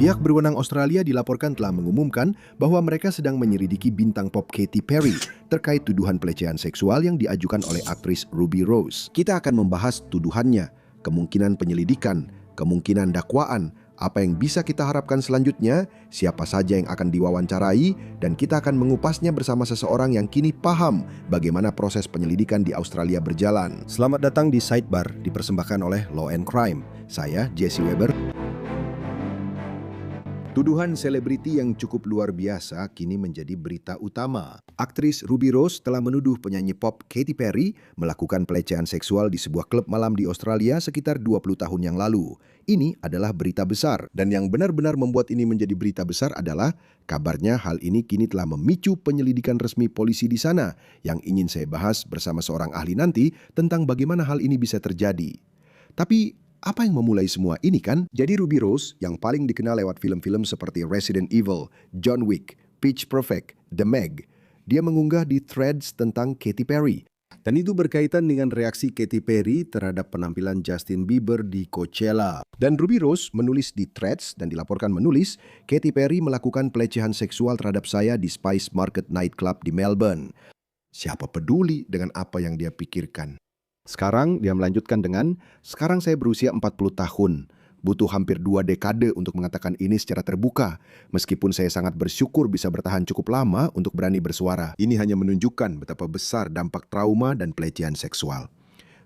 Pihak berwenang Australia dilaporkan telah mengumumkan bahwa mereka sedang menyelidiki bintang pop Katy Perry terkait tuduhan pelecehan seksual yang diajukan oleh aktris Ruby Rose. Kita akan membahas tuduhannya, kemungkinan penyelidikan, kemungkinan dakwaan, apa yang bisa kita harapkan selanjutnya, siapa saja yang akan diwawancarai, dan kita akan mengupasnya bersama seseorang yang kini paham bagaimana proses penyelidikan di Australia berjalan. Selamat datang di Sidebar, dipersembahkan oleh Law and Crime. Saya Jesse Weber. Tuduhan selebriti yang cukup luar biasa kini menjadi berita utama. Aktris Ruby Rose telah menuduh penyanyi pop Katy Perry melakukan pelecehan seksual di sebuah klub malam di Australia sekitar 20 tahun yang lalu. Ini adalah berita besar, dan yang benar-benar membuat ini menjadi berita besar adalah kabarnya hal ini kini telah memicu penyelidikan resmi polisi di sana yang ingin saya bahas bersama seorang ahli nanti tentang bagaimana hal ini bisa terjadi. Tapi apa yang memulai semua ini kan? Jadi Ruby Rose yang paling dikenal lewat film-film seperti Resident Evil, John Wick, Pitch Perfect, The Meg. Dia mengunggah di threads tentang Katy Perry. Dan itu berkaitan dengan reaksi Katy Perry terhadap penampilan Justin Bieber di Coachella. Dan Ruby Rose menulis di threads dan dilaporkan menulis, Katy Perry melakukan pelecehan seksual terhadap saya di Spice Market Nightclub di Melbourne. Siapa peduli dengan apa yang dia pikirkan? Sekarang dia melanjutkan dengan, sekarang saya berusia 40 tahun. Butuh hampir 2 dekade untuk mengatakan ini secara terbuka. Meskipun saya sangat bersyukur bisa bertahan cukup lama untuk berani bersuara. Ini hanya menunjukkan betapa besar dampak trauma dan pelecehan seksual.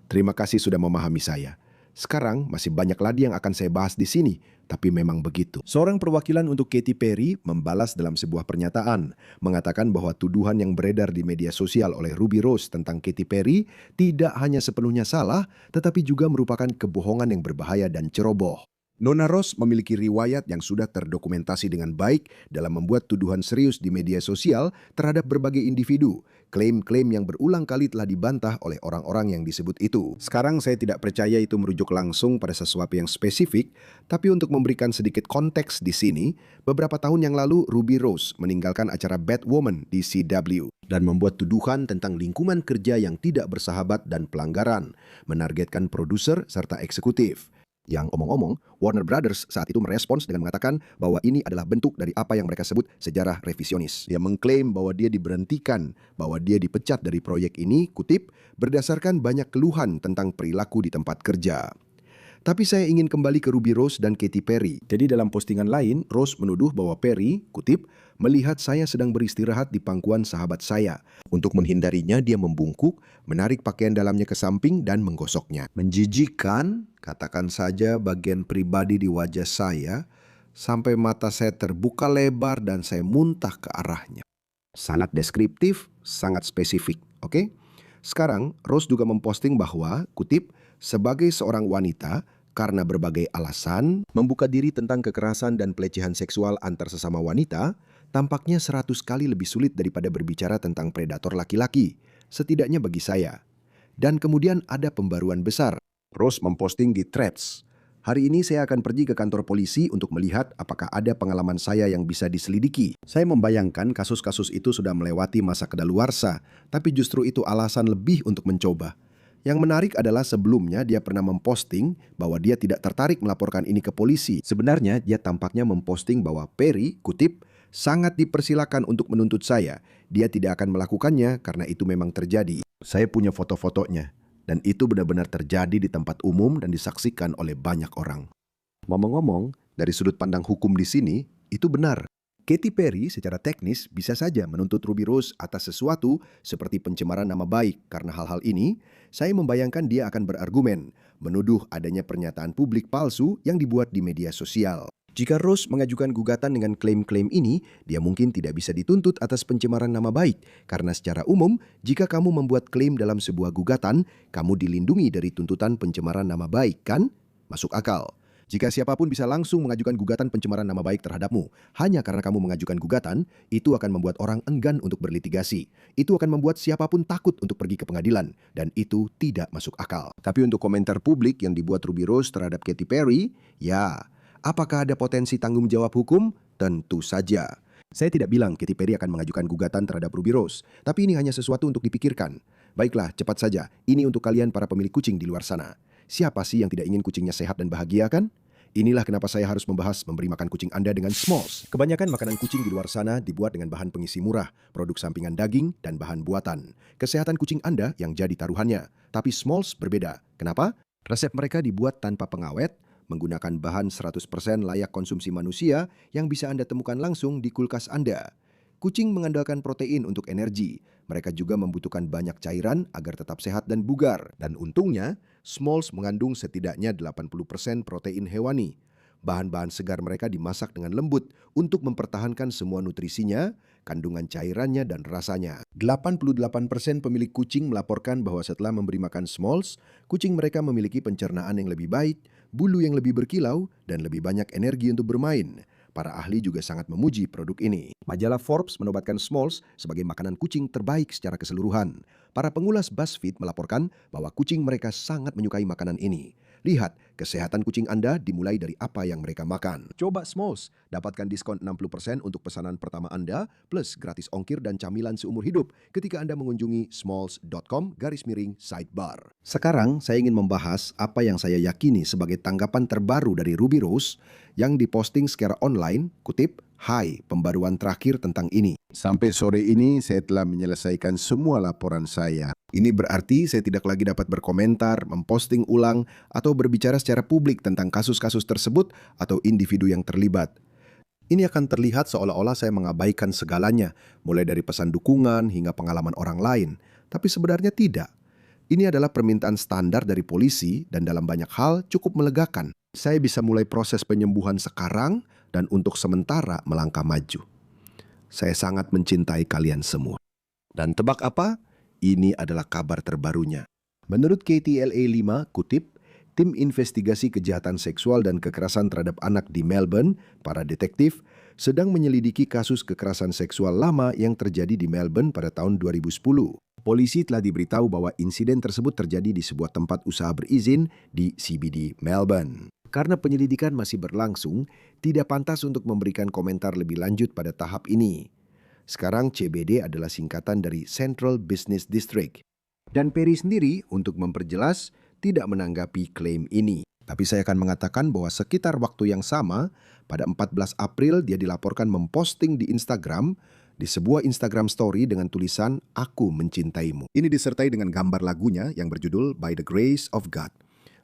Terima kasih sudah memahami saya. Sekarang masih banyak lagi yang akan saya bahas di sini, tapi memang begitu. Seorang perwakilan untuk Katy Perry membalas dalam sebuah pernyataan, mengatakan bahwa tuduhan yang beredar di media sosial oleh Ruby Rose tentang Katy Perry tidak hanya sepenuhnya salah, tetapi juga merupakan kebohongan yang berbahaya dan ceroboh. Nona Rose memiliki riwayat yang sudah terdokumentasi dengan baik dalam membuat tuduhan serius di media sosial terhadap berbagai individu. Klaim-klaim yang berulang kali telah dibantah oleh orang-orang yang disebut itu. Sekarang saya tidak percaya itu merujuk langsung pada sesuatu yang spesifik, tapi untuk memberikan sedikit konteks di sini, beberapa tahun yang lalu Ruby Rose meninggalkan acara Bad Woman di CW dan membuat tuduhan tentang lingkungan kerja yang tidak bersahabat dan pelanggaran, menargetkan produser serta eksekutif. Yang omong-omong, Warner Brothers saat itu merespons dengan mengatakan bahwa ini adalah bentuk dari apa yang mereka sebut sejarah revisionis. Dia mengklaim bahwa dia diberhentikan, bahwa dia dipecat dari proyek ini, kutip, berdasarkan banyak keluhan tentang perilaku di tempat kerja. Tapi saya ingin kembali ke Ruby Rose dan Katy Perry. Jadi dalam postingan lain, Rose menuduh bahwa Perry, kutip, melihat saya sedang beristirahat di pangkuan sahabat saya. Untuk menghindarinya, dia membungkuk, menarik pakaian dalamnya ke samping dan menggosoknya. Menjijikkan, katakan saja bagian pribadi di wajah saya, sampai mata saya terbuka lebar dan saya muntah ke arahnya. Sangat deskriptif, sangat spesifik, oke? Sekarang, Rose juga memposting bahwa, kutip, sebagai seorang wanita, karena berbagai alasan, membuka diri tentang kekerasan dan pelecehan seksual antar sesama wanita, tampaknya 100 kali lebih sulit daripada berbicara tentang predator laki-laki, setidaknya bagi saya. Dan kemudian ada pembaruan besar. Rose memposting di threads. Hari ini saya akan pergi ke kantor polisi untuk melihat apakah ada pengalaman saya yang bisa diselidiki. Saya membayangkan kasus-kasus itu sudah melewati masa kedaluarsa, tapi justru itu alasan lebih untuk mencoba. Yang menarik adalah sebelumnya dia pernah memposting bahwa dia tidak tertarik melaporkan ini ke polisi. Sebenarnya dia tampaknya memposting bahwa Perry, kutip, sangat dipersilakan untuk menuntut saya. Dia tidak akan melakukannya karena itu memang terjadi. Saya punya foto-fotonya. Dan itu benar-benar terjadi di tempat umum dan disaksikan oleh banyak orang. Ngomong-ngomong, dari sudut pandang hukum di sini, itu benar. Katy Perry secara teknis bisa saja menuntut Ruby Rose atas sesuatu seperti pencemaran nama baik. Karena hal-hal ini, saya membayangkan dia akan berargumen, menuduh adanya pernyataan publik palsu yang dibuat di media sosial. Jika Rose mengajukan gugatan dengan klaim-klaim ini, dia mungkin tidak bisa dituntut atas pencemaran nama baik. Karena secara umum, jika kamu membuat klaim dalam sebuah gugatan, kamu dilindungi dari tuntutan pencemaran nama baik, kan? Masuk akal. Jika siapapun bisa langsung mengajukan gugatan pencemaran nama baik terhadapmu, hanya karena kamu mengajukan gugatan, itu akan membuat orang enggan untuk berlitigasi. Itu akan membuat siapapun takut untuk pergi ke pengadilan, dan itu tidak masuk akal. Tapi untuk komentar publik yang dibuat Ruby Rose terhadap Katy Perry, ya, apakah ada potensi tanggung jawab hukum? Tentu saja. Saya tidak bilang Katy Perry akan mengajukan gugatan terhadap Ruby Rose, tapi ini hanya sesuatu untuk dipikirkan. Baiklah, cepat saja. Ini untuk kalian para pemilik kucing di luar sana. Siapa sih yang tidak ingin kucingnya sehat dan bahagia, kan? Inilah kenapa saya harus membahas memberi makan kucing Anda dengan Smalls. Kebanyakan makanan kucing di luar sana dibuat dengan bahan pengisi murah, produk sampingan daging, dan bahan buatan. Kesehatan kucing Anda yang jadi taruhannya. Tapi Smalls berbeda. Kenapa? Resep mereka dibuat tanpa pengawet, menggunakan bahan 100% layak konsumsi manusia yang bisa Anda temukan langsung di kulkas Anda. Kucing mengandalkan protein untuk energi. Mereka juga membutuhkan banyak cairan agar tetap sehat dan bugar. Dan untungnya, Smalls mengandung setidaknya 80% protein hewani. Bahan-bahan segar mereka dimasak dengan lembut untuk mempertahankan semua nutrisinya, kandungan cairannya, dan rasanya. 88% pemilik kucing melaporkan bahwa setelah memberi makan Smalls, kucing mereka memiliki pencernaan yang lebih baik, bulu yang lebih berkilau, dan lebih banyak energi untuk bermain. Para ahli juga sangat memuji produk ini. Majalah Forbes menobatkan Smalls sebagai makanan kucing terbaik secara keseluruhan. Para pengulas BuzzFeed melaporkan bahwa kucing mereka sangat menyukai makanan ini. Lihat, kesehatan kucing Anda dimulai dari apa yang mereka makan. Coba Smalls, dapatkan diskon 60% untuk pesanan pertama Anda, plus gratis ongkir dan camilan seumur hidup ketika Anda mengunjungi smalls.com/sidebar. Sekarang saya ingin membahas apa yang saya yakini sebagai tanggapan terbaru dari Ruby Rose yang diposting secara online, kutip, "Hai, pembaruan terakhir tentang ini." Sampai sore ini saya telah menyelesaikan semua laporan saya. Ini berarti saya tidak lagi dapat berkomentar, memposting ulang, atau berbicara secara publik tentang kasus-kasus tersebut atau individu yang terlibat. Ini akan terlihat seolah-olah saya mengabaikan segalanya, mulai dari pesan dukungan hingga pengalaman orang lain. Tapi sebenarnya tidak. Ini adalah permintaan standar dari polisi dan dalam banyak hal cukup melegakan. Saya bisa mulai proses penyembuhan sekarang dan untuk sementara melangkah maju. Saya sangat mencintai kalian semua. Dan tebak apa? Ini adalah kabar terbarunya. Menurut KTLA 5, kutip, tim investigasi kejahatan seksual dan kekerasan terhadap anak di Melbourne, para detektif, sedang menyelidiki kasus kekerasan seksual lama yang terjadi di Melbourne pada tahun 2010. Polisi telah diberitahu bahwa insiden tersebut terjadi di sebuah tempat usaha berizin di CBD Melbourne. Karena penyelidikan masih berlangsung, tidak pantas untuk memberikan komentar lebih lanjut pada tahap ini. Sekarang CBD adalah singkatan dari Central Business District. Dan Perry sendiri untuk memperjelas tidak menanggapi klaim ini. Tapi saya akan mengatakan bahwa sekitar waktu yang sama, pada 14 April dia dilaporkan memposting di Instagram, di sebuah Instagram story dengan tulisan, "Aku mencintaimu." Ini disertai dengan gambar lagunya yang berjudul By the Grace of God.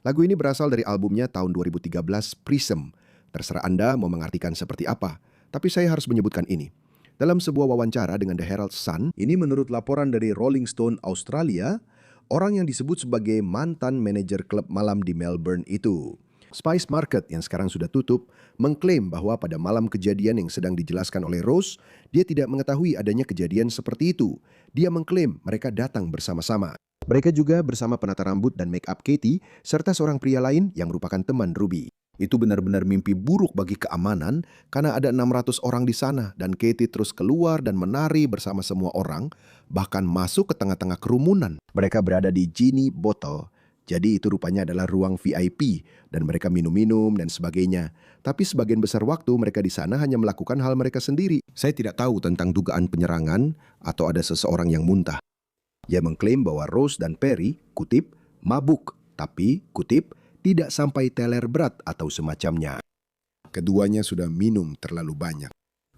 Lagu ini berasal dari albumnya tahun 2013, Prism. Terserah Anda mau mengartikan seperti apa, tapi saya harus menyebutkan ini. Dalam sebuah wawancara dengan The Herald Sun, ini menurut laporan dari Rolling Stone Australia, orang yang disebut sebagai mantan manajer klub malam di Melbourne itu. Spice Market yang sekarang sudah tutup, mengklaim bahwa pada malam kejadian yang sedang dijelaskan oleh Rose, dia tidak mengetahui adanya kejadian seperti itu. Dia mengklaim mereka datang bersama-sama. Mereka juga bersama penata rambut dan make up Katie, serta seorang pria lain yang merupakan teman Ruby. Itu benar-benar mimpi buruk bagi keamanan karena ada 600 orang di sana dan Katie terus keluar dan menari bersama semua orang, bahkan masuk ke tengah-tengah kerumunan. Mereka berada di Genie Bottle, jadi itu rupanya adalah ruang VIP dan mereka minum-minum dan sebagainya. Tapi sebagian besar waktu mereka di sana hanya melakukan hal mereka sendiri. Saya tidak tahu tentang dugaan penyerangan atau ada seseorang yang muntah. Ia mengklaim bahwa Rose dan Perry, kutip, mabuk, tapi, kutip, tidak sampai teler berat atau semacamnya. Keduanya sudah minum terlalu banyak.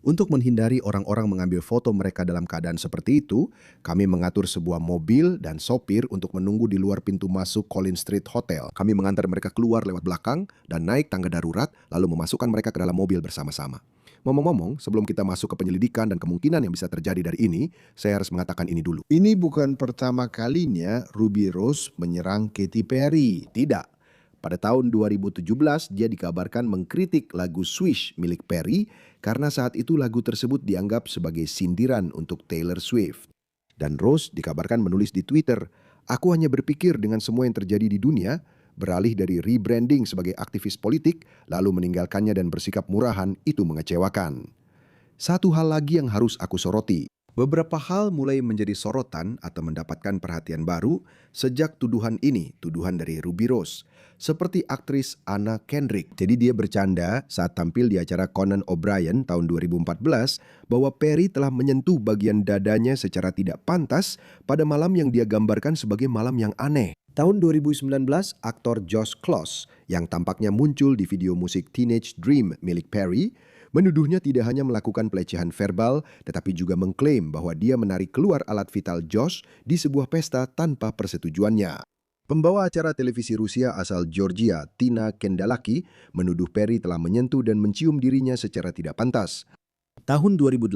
Untuk menghindari orang-orang mengambil foto mereka dalam keadaan seperti itu, kami mengatur sebuah mobil dan sopir untuk menunggu di luar pintu masuk Collins Street Hotel. Kami mengantar mereka keluar lewat belakang dan naik tangga darurat, lalu memasukkan mereka ke dalam mobil bersama-sama. Ngomong-ngomong, sebelum kita masuk ke penyelidikan dan kemungkinan yang bisa terjadi dari ini, saya harus mengatakan ini dulu. Ini bukan pertama kalinya Ruby Rose menyerang Katy Perry. Tidak. Pada tahun 2017, dia dikabarkan mengkritik lagu Swish milik Perry karena saat itu lagu tersebut dianggap sebagai sindiran untuk Taylor Swift. Dan Rose dikabarkan menulis di Twitter, "Aku hanya berpikir dengan semua yang terjadi di dunia, beralih dari rebranding sebagai aktivis politik, lalu meninggalkannya dan bersikap murahan, itu mengecewakan." Satu hal lagi yang harus aku soroti. Beberapa hal mulai menjadi sorotan atau mendapatkan perhatian baru sejak tuduhan dari Ruby Rose. Seperti aktris Anna Kendrick. Jadi dia bercanda saat tampil di acara Conan O'Brien tahun 2014 bahwa Perry telah menyentuh bagian dadanya secara tidak pantas pada malam yang dia gambarkan sebagai malam yang aneh. Tahun 2019, aktor Josh Clouse yang tampaknya muncul di video musik Teenage Dream milik Perry menuduhnya tidak hanya melakukan pelecehan verbal, tetapi juga mengklaim bahwa dia menarik keluar alat vital Josh di sebuah pesta tanpa persetujuannya. Pembawa acara televisi Rusia asal Georgia, Tina Kendalaki, menuduh Perry telah menyentuh dan mencium dirinya secara tidak pantas. Tahun 2018,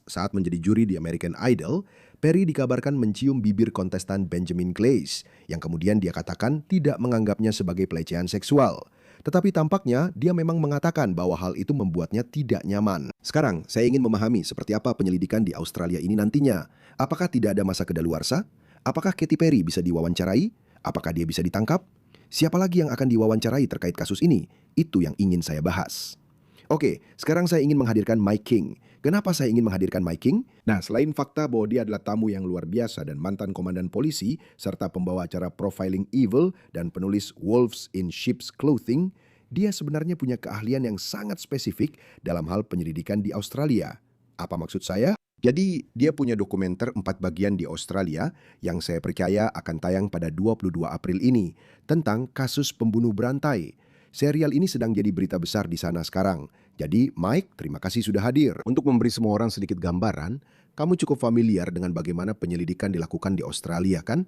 saat menjadi juri di American Idol, Perry dikabarkan mencium bibir kontestan Benjamin Glaze, yang kemudian dia katakan tidak menganggapnya sebagai pelecehan seksual. Tetapi tampaknya dia memang mengatakan bahwa hal itu membuatnya tidak nyaman. Sekarang, saya ingin memahami seperti apa penyelidikan di Australia ini nantinya. Apakah tidak ada masa kedaluarsa? Apakah Katy Perry bisa diwawancarai? Apakah dia bisa ditangkap? Siapa lagi yang akan diwawancarai terkait kasus ini? Itu yang ingin saya bahas. Oke, sekarang saya ingin menghadirkan Mike King. Kenapa saya ingin menghadirkan Mike King? Nah, selain fakta bahwa dia adalah tamu yang luar biasa dan mantan komandan polisi, serta pembawa acara Profiling Evil dan penulis Wolves in Sheep's Clothing, dia sebenarnya punya keahlian yang sangat spesifik dalam hal penyelidikan di Australia. Apa maksud saya? Jadi, dia punya dokumenter 4 bagian di Australia yang saya percaya akan tayang pada 22 April ini tentang kasus pembunuh berantai. Serial ini sedang jadi berita besar di sana sekarang. Jadi, Mike, terima kasih sudah hadir. Untuk memberi semua orang sedikit gambaran, kamu cukup familiar dengan bagaimana penyelidikan dilakukan di Australia, kan?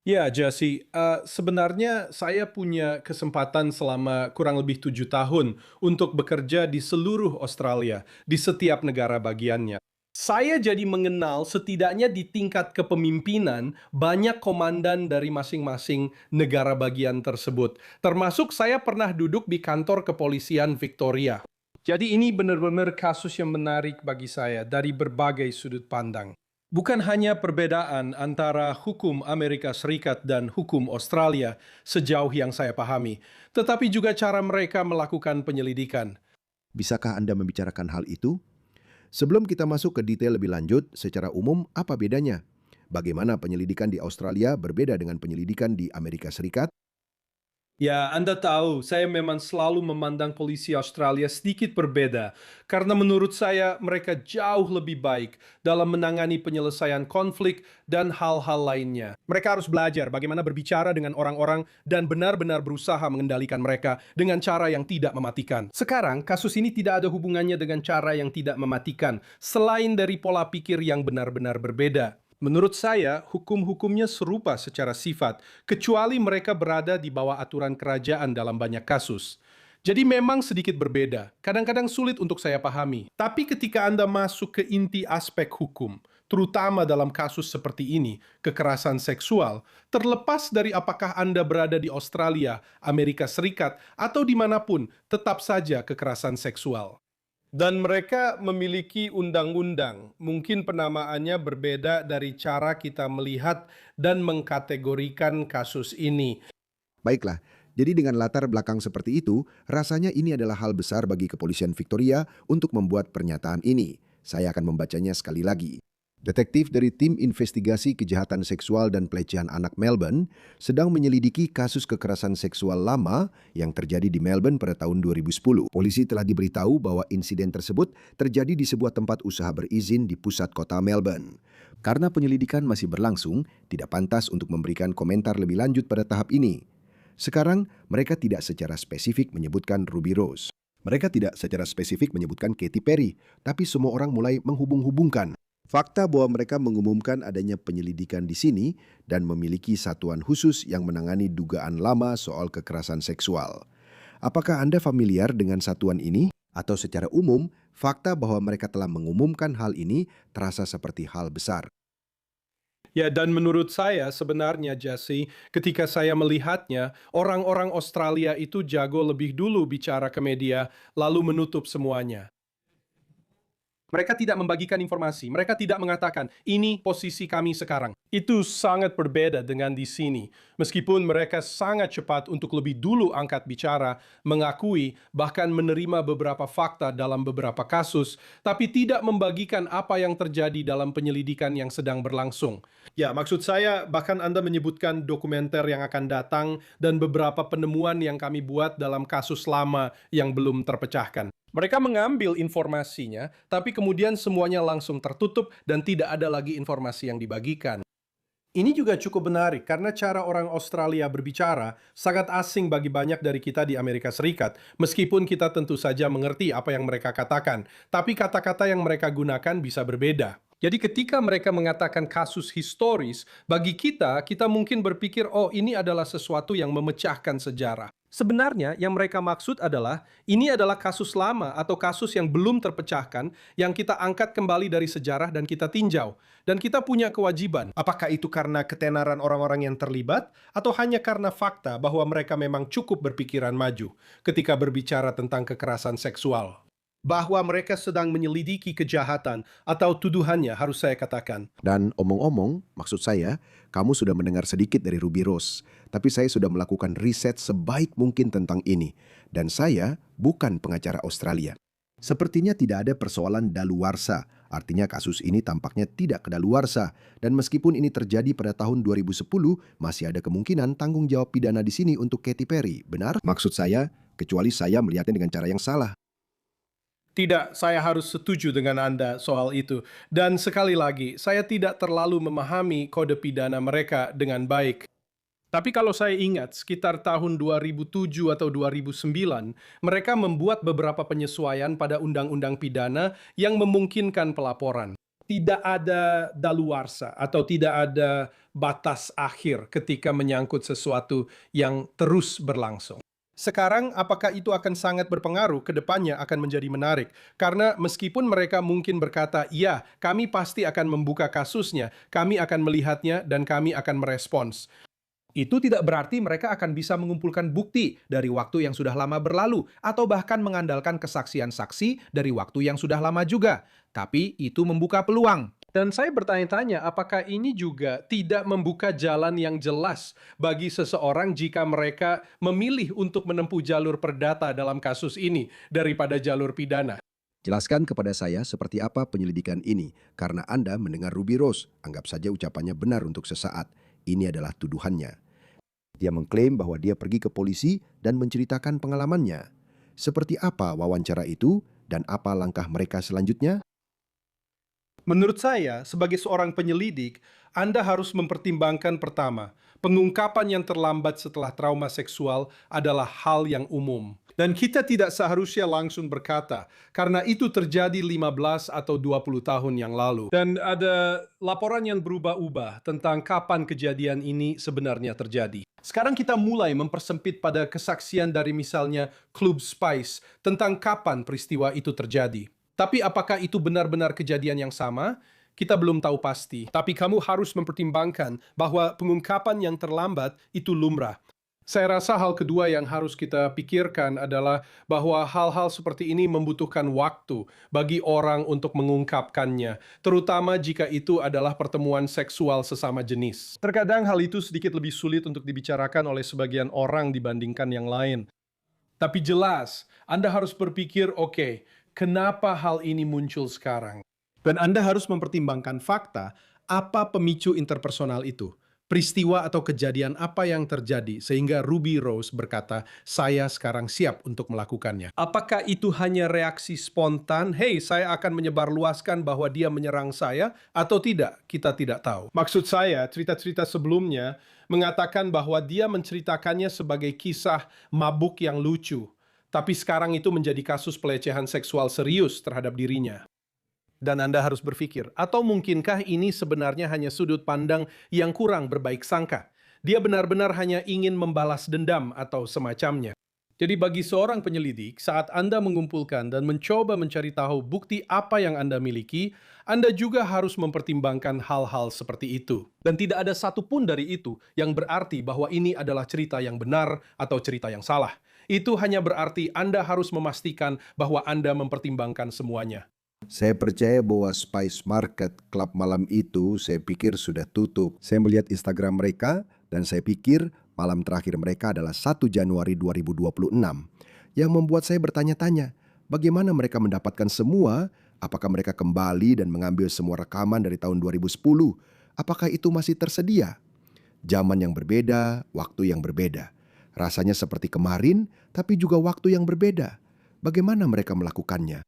Ya, Jesse, sebenarnya saya punya kesempatan selama kurang lebih 7 tahun untuk bekerja di seluruh Australia, di setiap negara bagiannya. Saya jadi mengenal setidaknya di tingkat kepemimpinan banyak komandan dari masing-masing negara bagian tersebut. Termasuk saya pernah duduk di kantor kepolisian Victoria. Jadi ini benar-benar kasus yang menarik bagi saya dari berbagai sudut pandang. Bukan hanya perbedaan antara hukum Amerika Serikat dan hukum Australia sejauh yang saya pahami, tetapi juga cara mereka melakukan penyelidikan. Bisakah Anda membicarakan hal itu? Sebelum kita masuk ke detail lebih lanjut, secara umum apa bedanya? Bagaimana penyelidikan di Australia berbeda dengan penyelidikan di Amerika Serikat? Ya, Anda tahu, saya memang selalu memandang polisi Australia sedikit berbeda, karena menurut saya mereka jauh lebih baik dalam menangani penyelesaian konflik dan hal-hal lainnya. Mereka harus belajar bagaimana berbicara dengan orang-orang dan benar-benar berusaha mengendalikan mereka dengan cara yang tidak mematikan. Sekarang, kasus ini tidak ada hubungannya dengan cara yang tidak mematikan, selain dari pola pikir yang benar-benar berbeda. Menurut saya, hukum-hukumnya serupa secara sifat, kecuali mereka berada di bawah aturan kerajaan dalam banyak kasus. Jadi memang sedikit berbeda, kadang-kadang sulit untuk saya pahami. Tapi ketika Anda masuk ke inti aspek hukum, terutama dalam kasus seperti ini, kekerasan seksual, terlepas dari apakah Anda berada di Australia, Amerika Serikat, atau dimanapun, tetap saja kekerasan seksual. Dan mereka memiliki undang-undang. Mungkin penamaannya berbeda dari cara kita melihat dan mengkategorikan kasus ini. Baiklah, jadi dengan latar belakang seperti itu, rasanya ini adalah hal besar bagi kepolisian Victoria untuk membuat pernyataan ini. Saya akan membacanya sekali lagi. Detektif dari Tim Investigasi Kejahatan Seksual dan Pelecehan Anak Melbourne sedang menyelidiki kasus kekerasan seksual lama yang terjadi di Melbourne pada tahun 2010. Polisi telah diberitahu bahwa insiden tersebut terjadi di sebuah tempat usaha berizin di pusat kota Melbourne. Karena penyelidikan masih berlangsung, tidak pantas untuk memberikan komentar lebih lanjut pada tahap ini. Sekarang, mereka tidak secara spesifik menyebutkan Ruby Rose. Mereka tidak secara spesifik menyebutkan Katy Perry, tapi semua orang mulai menghubung-hubungkan. Fakta bahwa mereka mengumumkan adanya penyelidikan di sini dan memiliki satuan khusus yang menangani dugaan lama soal kekerasan seksual. Apakah Anda familiar dengan satuan ini? Atau secara umum, fakta bahwa mereka telah mengumumkan hal ini terasa seperti hal besar. Ya, dan menurut saya sebenarnya, Jesse, ketika saya melihatnya, orang-orang Australia itu jago lebih dulu bicara ke media, lalu menutup semuanya. Mereka tidak membagikan informasi. Mereka tidak mengatakan, ini posisi kami sekarang. Itu sangat berbeda dengan di sini. Meskipun mereka sangat cepat untuk lebih dulu angkat bicara, mengakui, bahkan menerima beberapa fakta dalam beberapa kasus, tapi tidak membagikan apa yang terjadi dalam penyelidikan yang sedang berlangsung. Ya, maksud saya, bahkan Anda menyebutkan dokumenter yang akan datang dan beberapa penemuan yang kami buat dalam kasus lama yang belum terpecahkan. Mereka mengambil informasinya, tapi kemudian semuanya langsung tertutup dan tidak ada lagi informasi yang dibagikan. Ini juga cukup menarik karena cara orang Australia berbicara sangat asing bagi banyak dari kita di Amerika Serikat, meskipun kita tentu saja mengerti apa yang mereka katakan, tapi kata-kata yang mereka gunakan bisa berbeda. Jadi ketika mereka mengatakan kasus historis, bagi kita mungkin berpikir, oh ini adalah sesuatu yang memecahkan sejarah. Sebenarnya yang mereka maksud adalah, ini adalah kasus lama atau kasus yang belum terpecahkan, yang kita angkat kembali dari sejarah dan kita tinjau. Dan kita punya kewajiban. Apakah itu karena ketenaran orang-orang yang terlibat, atau hanya karena fakta bahwa mereka memang cukup berpikiran maju ketika berbicara tentang kekerasan seksual? Bahwa mereka sedang menyelidiki kejahatan atau tuduhannya, harus saya katakan. Dan omong-omong, maksud saya, kamu sudah mendengar sedikit dari Ruby Rose, tapi saya sudah melakukan riset sebaik mungkin tentang ini, dan saya bukan pengacara Australia. Sepertinya tidak ada persoalan daluarsa, artinya kasus ini tampaknya tidak kedaluarsa, dan meskipun ini terjadi pada tahun 2010, masih ada kemungkinan tanggung jawab pidana di sini untuk Katy Perry, benar? Maksud saya, kecuali saya melihatnya dengan cara yang salah. Tidak, saya harus setuju dengan Anda soal itu. Dan sekali lagi, saya tidak terlalu memahami kode pidana mereka dengan baik. Tapi kalau saya ingat, sekitar tahun 2007 atau 2009, mereka membuat beberapa penyesuaian pada undang-undang pidana yang memungkinkan pelaporan. Tidak ada daluarsa atau tidak ada batas akhir ketika menyangkut sesuatu yang terus berlangsung. Sekarang, apakah itu akan sangat berpengaruh ke depannya akan menjadi menarik? Karena meskipun mereka mungkin berkata, ya, kami pasti akan membuka kasusnya, kami akan melihatnya, dan kami akan merespons. Itu tidak berarti mereka akan bisa mengumpulkan bukti dari waktu yang sudah lama berlalu, atau bahkan mengandalkan kesaksian saksi dari waktu yang sudah lama juga. Tapi itu membuka peluang. Dan saya bertanya-tanya, apakah ini juga tidak membuka jalan yang jelas bagi seseorang jika mereka memilih untuk menempuh jalur perdata dalam kasus ini daripada jalur pidana? Jelaskan kepada saya seperti apa penyelidikan ini, karena Anda mendengar Ruby Rose, anggap saja ucapannya benar untuk sesaat. Ini adalah tuduhannya. Dia mengklaim bahwa dia pergi ke polisi dan menceritakan pengalamannya. Seperti apa wawancara itu dan apa langkah mereka selanjutnya? Menurut saya, sebagai seorang penyelidik, Anda harus mempertimbangkan pertama, pengungkapan yang terlambat setelah trauma seksual adalah hal yang umum. Dan kita tidak seharusnya langsung berkata, karena itu terjadi 15 atau 20 tahun yang lalu. Dan ada laporan yang berubah-ubah tentang kapan kejadian ini sebenarnya terjadi. Sekarang kita mulai mempersempit pada kesaksian dari misalnya Club Spice tentang kapan peristiwa itu terjadi. Tapi apakah itu benar-benar kejadian yang sama? Kita belum tahu pasti. Tapi kamu harus mempertimbangkan bahwa pengungkapan yang terlambat itu lumrah. Saya rasa hal kedua yang harus kita pikirkan adalah bahwa hal-hal seperti ini membutuhkan waktu bagi orang untuk mengungkapkannya, terutama jika itu adalah pertemuan seksual sesama jenis. Terkadang hal itu sedikit lebih sulit untuk dibicarakan oleh sebagian orang dibandingkan yang lain. Tapi jelas, Anda harus berpikir, oke, kenapa hal ini muncul sekarang? Dan Anda harus mempertimbangkan fakta, apa pemicu interpersonal itu? Peristiwa atau kejadian apa yang terjadi sehingga Ruby Rose berkata, saya sekarang siap untuk melakukannya. Apakah itu hanya reaksi spontan, hey saya akan menyebarluaskan bahwa dia menyerang saya, atau tidak? Kita tidak tahu. Maksud saya, cerita-cerita sebelumnya mengatakan bahwa dia menceritakannya sebagai kisah mabuk yang lucu. Tapi sekarang itu menjadi kasus pelecehan seksual serius terhadap dirinya. Dan Anda harus berpikir, atau mungkinkah ini sebenarnya hanya sudut pandang yang kurang berbaik sangka? Dia benar-benar hanya ingin membalas dendam atau semacamnya. Jadi bagi seorang penyelidik, saat Anda mengumpulkan dan mencoba mencari tahu bukti apa yang Anda miliki, Anda juga harus mempertimbangkan hal-hal seperti itu. Dan tidak ada satupun dari itu yang berarti bahwa ini adalah cerita yang benar atau cerita yang salah. Itu hanya berarti Anda harus memastikan bahwa Anda mempertimbangkan semuanya. Saya percaya bahwa Spice Market, klub malam itu, saya pikir sudah tutup. Saya melihat Instagram mereka dan saya pikir malam terakhir mereka adalah 1 Januari 2026. Yang membuat saya bertanya-tanya, bagaimana mereka mendapatkan semua? Apakah mereka kembali dan mengambil semua rekaman dari tahun 2010? Apakah itu masih tersedia? Zaman yang berbeda, waktu yang berbeda. Rasanya seperti kemarin, tapi juga waktu yang berbeda. Bagaimana mereka melakukannya?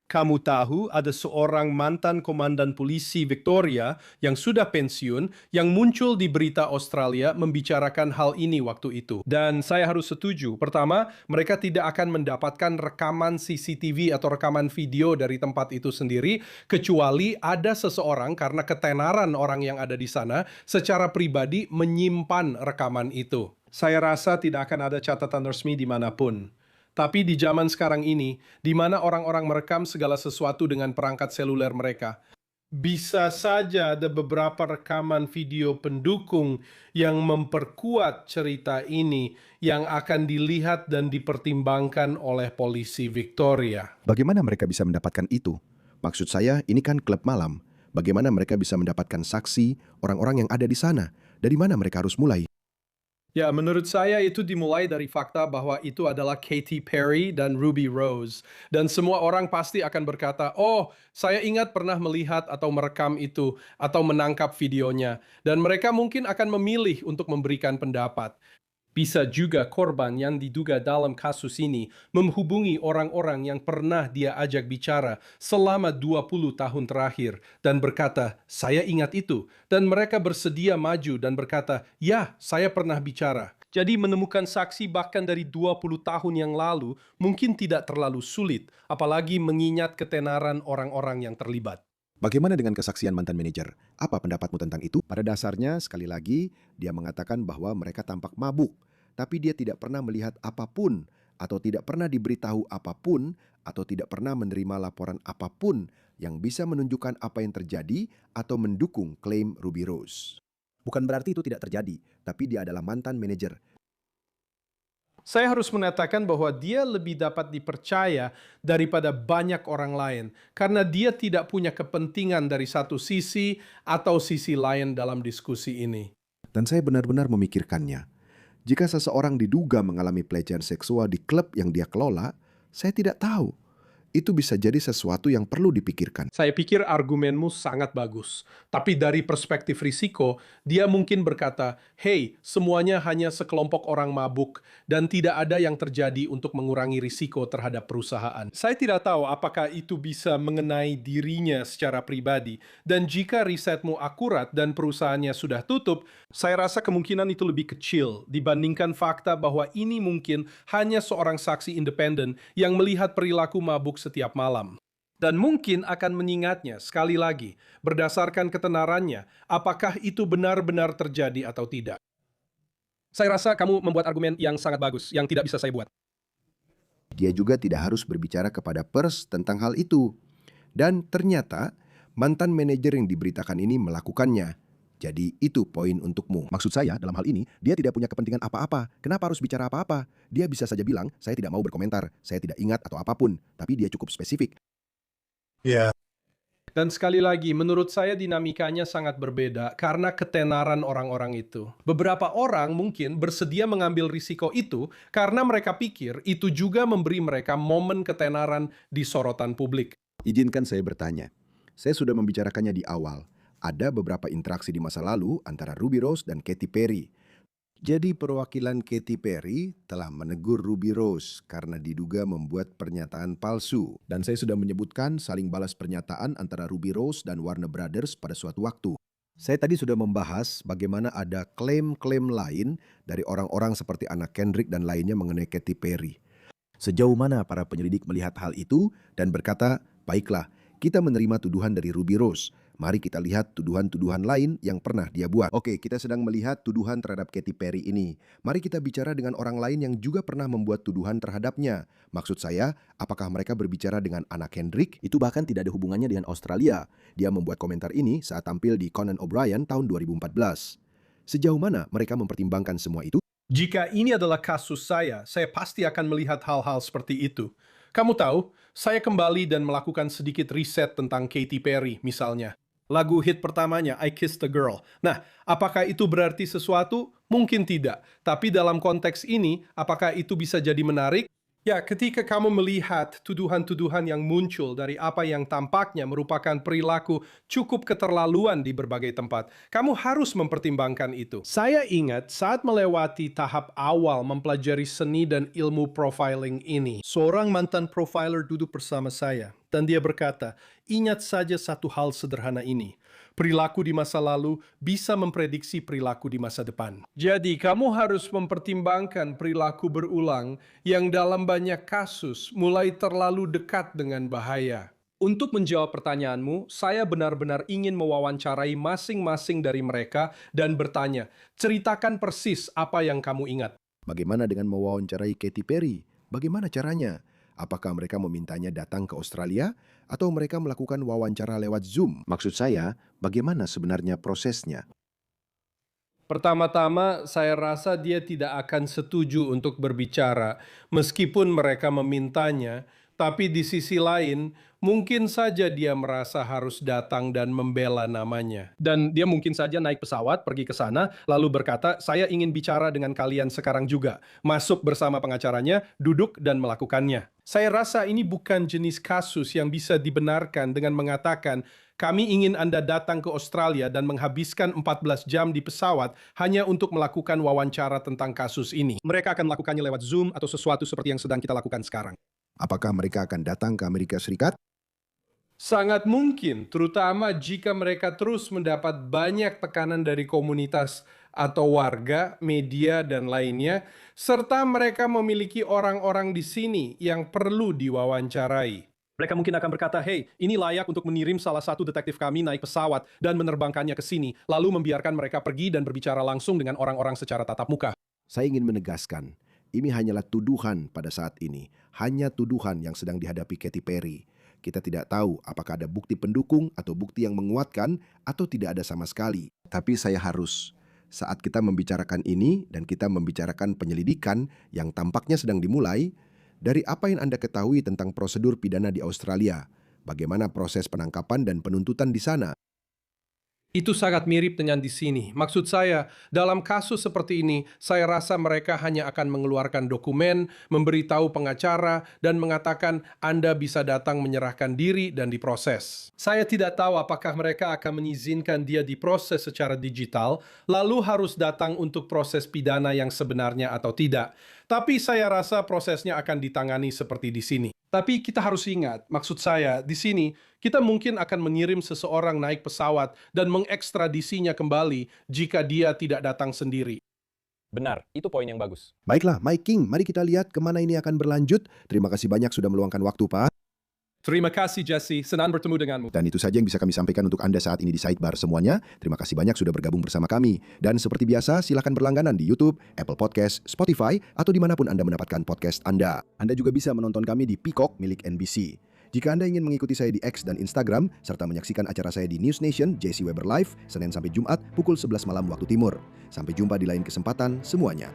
Kamu tahu ada seorang mantan komandan polisi Victoria yang sudah pensiun yang muncul di berita Australia membicarakan hal ini waktu itu. Dan saya harus setuju. Pertama, mereka tidak akan mendapatkan rekaman CCTV atau rekaman video dari tempat itu sendiri, kecuali ada seseorang karena ketenaran orang yang ada di sana secara pribadi menyimpan rekaman itu. Saya rasa tidak akan ada catatan resmi dimanapun. Tapi di zaman sekarang ini, di mana orang-orang merekam segala sesuatu dengan perangkat seluler mereka, bisa saja ada beberapa rekaman video pendukung yang memperkuat cerita ini yang akan dilihat dan dipertimbangkan oleh polisi Victoria. Bagaimana mereka bisa mendapatkan itu? Maksud saya, ini kan klub malam. Bagaimana mereka bisa mendapatkan saksi, orang-orang yang ada di sana? Dari mana mereka harus mulai? Ya, menurut saya itu dimulai dari fakta bahwa itu adalah Katy Perry dan Ruby Rose. Dan semua orang pasti akan berkata, oh, saya ingat pernah melihat atau merekam itu, atau menangkap videonya. Dan mereka mungkin akan memilih untuk memberikan pendapat. Bisa juga korban yang diduga dalam kasus ini menghubungi orang-orang yang pernah dia ajak bicara selama 20 tahun terakhir dan berkata, saya ingat itu. Dan mereka bersedia maju dan berkata, ya, saya pernah bicara. Jadi menemukan saksi bahkan dari 20 tahun yang lalu mungkin tidak terlalu sulit, apalagi mengingat ketenaran orang-orang yang terlibat. Bagaimana dengan kesaksian mantan manajer? Apa pendapatmu tentang itu? Pada dasarnya, sekali lagi, dia mengatakan bahwa mereka tampak mabuk, tapi dia tidak pernah melihat apapun, atau tidak pernah diberitahu apapun, atau tidak pernah menerima laporan apapun yang bisa menunjukkan apa yang terjadi atau mendukung klaim Ruby Rose. Bukan berarti itu tidak terjadi, tapi dia adalah mantan manajer. Saya harus mengatakan bahwa dia lebih dapat dipercaya daripada banyak orang lain karena dia tidak punya kepentingan dari satu sisi atau sisi lain dalam diskusi ini. Dan saya benar-benar memikirkannya. Jika seseorang diduga mengalami pelecehan seksual di klub yang dia kelola, saya tidak tahu. Itu bisa jadi sesuatu yang perlu dipikirkan. Saya pikir argumenmu sangat bagus. Tapi dari perspektif risiko, dia mungkin berkata, hey, semuanya hanya sekelompok orang mabuk dan tidak ada yang terjadi untuk mengurangi risiko terhadap perusahaan. Saya tidak tahu apakah itu bisa mengenai dirinya secara pribadi. Dan jika risetmu akurat dan perusahaannya sudah tutup, saya rasa kemungkinan itu lebih kecil dibandingkan fakta bahwa ini mungkin hanya seorang saksi independen yang melihat perilaku mabuk setiap malam. Dan mungkin akan mengingatnya sekali lagi, berdasarkan ketenarannya, apakah itu benar-benar terjadi atau tidak. Saya rasa kamu membuat argumen yang sangat bagus, yang tidak bisa saya buat. Dia juga tidak harus berbicara kepada pers tentang hal itu. Dan ternyata, mantan manajer yang diberitakan ini melakukannya. Jadi itu poin untukmu. Maksud saya dalam hal ini, dia tidak punya kepentingan apa-apa. Kenapa harus bicara apa-apa? Dia bisa saja bilang, saya tidak mau berkomentar, saya tidak ingat atau apapun. Tapi dia cukup spesifik. Dan sekali lagi, menurut saya dinamikanya sangat berbeda karena ketenaran orang-orang itu. Beberapa orang mungkin bersedia mengambil risiko itu karena mereka pikir itu juga memberi mereka momen ketenaran di sorotan publik. Izinkan saya bertanya. Saya sudah membicarakannya di awal. Ada beberapa interaksi di masa lalu antara Ruby Rose dan Katy Perry. Jadi perwakilan Katy Perry telah menegur Ruby Rose karena diduga membuat pernyataan palsu. Dan saya sudah menyebutkan saling balas pernyataan antara Ruby Rose dan Warner Brothers pada suatu waktu. Saya tadi sudah membahas bagaimana ada klaim-klaim lain dari orang-orang seperti anak Kendrick dan lainnya mengenai Katy Perry. Sejauh mana para penyelidik melihat hal itu dan berkata, baiklah, kita menerima tuduhan dari Ruby Rose. Mari kita lihat tuduhan-tuduhan lain yang pernah dia buat. Oke, kita sedang melihat tuduhan terhadap Katy Perry ini. Mari kita bicara dengan orang lain yang juga pernah membuat tuduhan terhadapnya. Maksud saya, apakah mereka berbicara dengan anak Kendrick? Itu bahkan tidak ada hubungannya dengan Australia. Dia membuat komentar ini saat tampil di Conan O'Brien tahun 2014. Sejauh mana mereka mempertimbangkan semua itu? Jika ini adalah kasus saya pasti akan melihat hal-hal seperti itu. Kamu tahu, saya kembali dan melakukan sedikit riset tentang Katy Perry, misalnya. Lagu hit pertamanya, I Kissed a Girl. Nah, apakah itu berarti sesuatu? Mungkin tidak. Tapi dalam konteks ini, apakah itu bisa jadi menarik? Ya, ketika kamu melihat tuduhan-tuduhan yang muncul dari apa yang tampaknya merupakan perilaku cukup keterlaluan di berbagai tempat, kamu harus mempertimbangkan itu. Saya ingat saat melewati tahap awal mempelajari seni dan ilmu profiling ini, seorang mantan profiler duduk bersama saya, dan dia berkata, ingat saja satu hal sederhana ini. Perilaku di masa lalu bisa memprediksi perilaku di masa depan. Jadi, kamu harus mempertimbangkan perilaku berulang yang dalam banyak kasus mulai terlalu dekat dengan bahaya. Untuk menjawab pertanyaanmu, saya benar-benar ingin mewawancarai masing-masing dari mereka dan bertanya, ceritakan persis apa yang kamu ingat. Bagaimana dengan mewawancarai Katy Perry? Bagaimana caranya? Apakah mereka memintanya datang ke Australia atau mereka melakukan wawancara lewat Zoom? Maksud saya, bagaimana sebenarnya prosesnya? Pertama-tama, saya rasa dia tidak akan setuju untuk berbicara, meskipun mereka memintanya. Tapi di sisi lain, mungkin saja dia merasa harus datang dan membela namanya. Dan dia mungkin saja naik pesawat, pergi ke sana, lalu berkata, saya ingin bicara dengan kalian sekarang juga. Masuk bersama pengacaranya, duduk dan melakukannya. Saya rasa ini bukan jenis kasus yang bisa dibenarkan dengan mengatakan, kami ingin Anda datang ke Australia dan menghabiskan 14 jam di pesawat hanya untuk melakukan wawancara tentang kasus ini. Mereka akan melakukannya lewat Zoom atau sesuatu seperti yang sedang kita lakukan sekarang. Apakah mereka akan datang ke Amerika Serikat? Sangat mungkin, terutama jika mereka terus mendapat banyak tekanan dari komunitas atau warga, media, dan lainnya, serta mereka memiliki orang-orang di sini yang perlu diwawancarai. Mereka mungkin akan berkata, hey, ini layak untuk mengirim salah satu detektif kami naik pesawat dan menerbangkannya ke sini, lalu membiarkan mereka pergi dan berbicara langsung dengan orang-orang secara tatap muka. Saya ingin menegaskan, ini hanyalah tuduhan pada saat ini. Hanya tuduhan yang sedang dihadapi Katy Perry. Kita tidak tahu apakah ada bukti pendukung atau bukti yang menguatkan atau tidak ada sama sekali. Tapi saya harus, saat kita membicarakan ini dan kita membicarakan penyelidikan yang tampaknya sedang dimulai, dari apa yang Anda ketahui tentang prosedur pidana di Australia, bagaimana proses penangkapan dan penuntutan di sana? Itu sangat mirip dengan di sini. Maksud saya, dalam kasus seperti ini, saya rasa mereka hanya akan mengeluarkan dokumen, memberitahu pengacara, dan mengatakan Anda bisa datang menyerahkan diri dan diproses. Saya tidak tahu apakah mereka akan mengizinkan dia diproses secara digital, lalu harus datang untuk proses pidana yang sebenarnya atau tidak. Tapi saya rasa prosesnya akan ditangani seperti di sini. Tapi kita harus ingat, maksud saya, di sini kita mungkin akan mengirim seseorang naik pesawat dan mengekstradisinya kembali jika dia tidak datang sendiri. Benar, itu poin yang bagus. Baiklah, Mike King, mari kita lihat kemana ini akan berlanjut. Terima kasih banyak sudah meluangkan waktu, Pak. Terima kasih, Jesse. Senang bertemu denganmu. Dan itu saja yang bisa kami sampaikan untuk Anda saat ini di Sidebar semuanya. Terima kasih banyak sudah bergabung bersama kami. Dan seperti biasa, silakan berlangganan di YouTube, Apple Podcast, Spotify, atau dimanapun Anda mendapatkan podcast Anda. Anda juga bisa menonton kami di Peacock milik NBC. Jika Anda ingin mengikuti saya di X dan Instagram, serta menyaksikan acara saya di News Nation, Jesse Weber Live, Senin sampai Jumat, pukul 11 malam waktu timur. Sampai jumpa di lain kesempatan, semuanya.